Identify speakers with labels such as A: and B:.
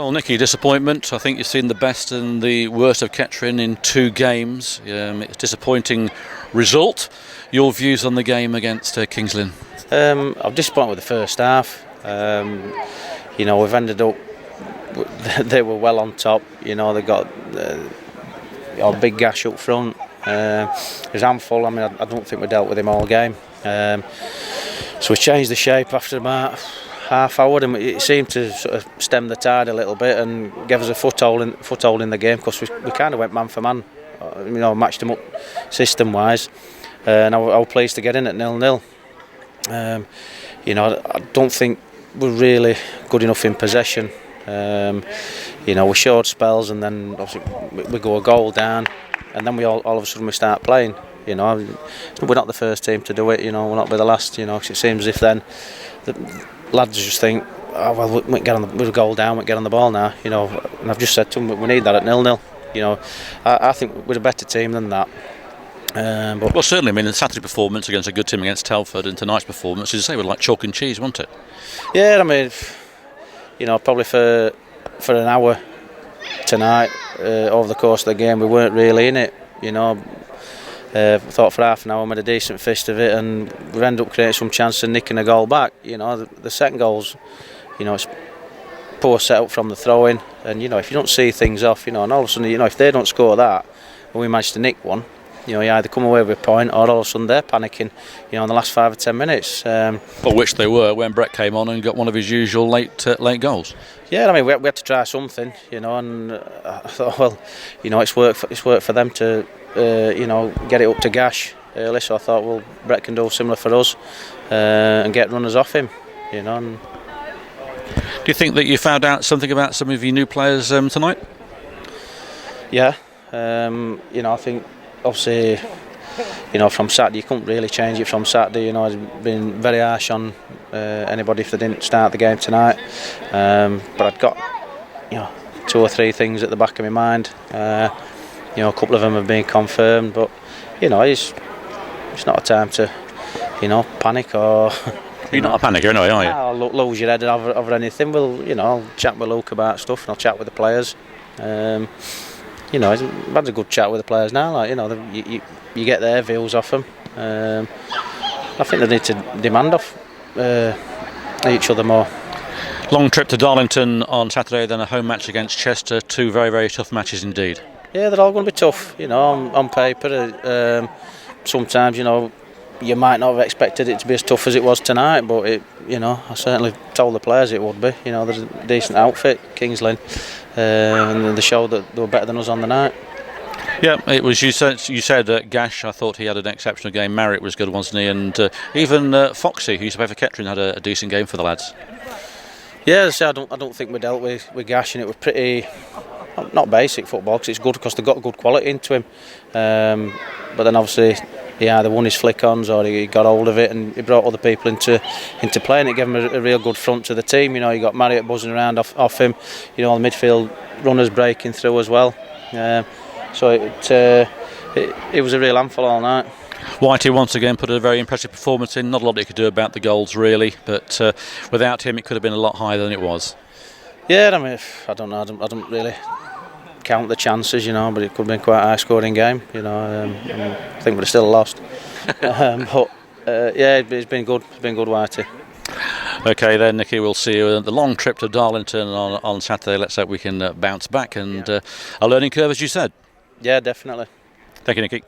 A: Well, Nicky, disappointment. I think you've seen the best and the worst of Kettering in 2 games. It's a disappointing result. Your views on the game against Lynn?
B: I'm disappointed with the first half. We've ended up. They were well on top. They got a big gash up front. It was handful. I don't think we dealt with him all game. So we changed the shape after about half hour, and it seemed to sort of stem the tide a little bit and give us a foothold in the game, because we kind of went man for man, matched them up system wise, and I was pleased to get in at 0-0. I don't think we're really good enough in possession. We showed spells, and then obviously we go a goal down, and then we all of a sudden we start playing. We're not the first team to do it. We're not be the last. Because it seems as if then the lads just think, oh well, we're a goal down, we get on the ball now. And I've just said to them, we need that at 0-0. I think we're a better team than that.
A: Well, certainly. The Saturday performance against a good team against Telford, and tonight's performance, as you say, was like chalk and cheese, wasn't it?
B: Yeah, probably for an hour tonight, over the course of the game, we weren't really in it. I thought for half an hour we made a decent fist of it, and we ended up creating some chance of nicking a goal back. The second goal's, it's poor set up from the throw-in, and if you don't see things off, and all of a sudden, if they don't score that, and we manage to nick one, you either come away with a point, or all of a sudden they're panicking, in the last 5 or 10 minutes.
A: But which they were when Brett came on and got one of his usual late goals.
B: Yeah, we had to try something, and I thought, well, it's worked for them to, get it up to gash early. So I thought, well, Brett can do similar for us, and get runners off him, And
A: do you think that you found out something about some of your new players tonight?
B: Yeah, I think obviously, from Saturday you couldn't really change it from Saturday. I've been very harsh on anybody if they didn't start the game tonight. But I'd got 2 or 3 things at the back of my mind. A couple of them have been confirmed, but it's not a time to panic or.
A: You're not a panicker anyway, are you?
B: I'll lose your head over anything. I'll chat with Luke about stuff, and I'll chat with the players. I've had a good chat with the players now. You get their views off them. I think they need to demand off each other more.
A: Long trip to Darlington on Saturday, then a home match against Chester. 2 very, very tough matches indeed.
B: Yeah, they're all going to be tough. On paper. Sometimes you might not have expected it to be as tough as it was tonight, but I certainly told the players it would be. There's a decent outfit, Lynn, and they showed that they were better than us on the night.
A: Yeah, it was. You said Gash. I thought he had an exceptional game. Marriott was good, wasn't he? And even Foxy, who used to play for Kettering, had a decent game for the lads.
B: Yeah, I don't think we dealt with Gash, and it was pretty. Not basic football, because it's good because they got good quality into him. But then obviously he either won his flick-ons or he got hold of it, and he brought other people into play, and it gave him a real good front to the team. You got Marriott buzzing around off him. The midfield runners breaking through as well. So it was a real handful all night.
A: Whitey once again put a very impressive performance in. Not a lot he could do about the goals really, but without him it could have been a lot higher than it was.
B: Yeah, I don't know. I don't really count the chances, but it could have been quite a high-scoring game. I think we'd have still lost. But it's been good. It's been good, Whitey.
A: Okay then, Nicky, we'll see you on the long trip to Darlington on Saturday. Let's hope we can bounce back, and a learning curve, as you said.
B: Yeah, definitely.
A: Thank you, Nicky.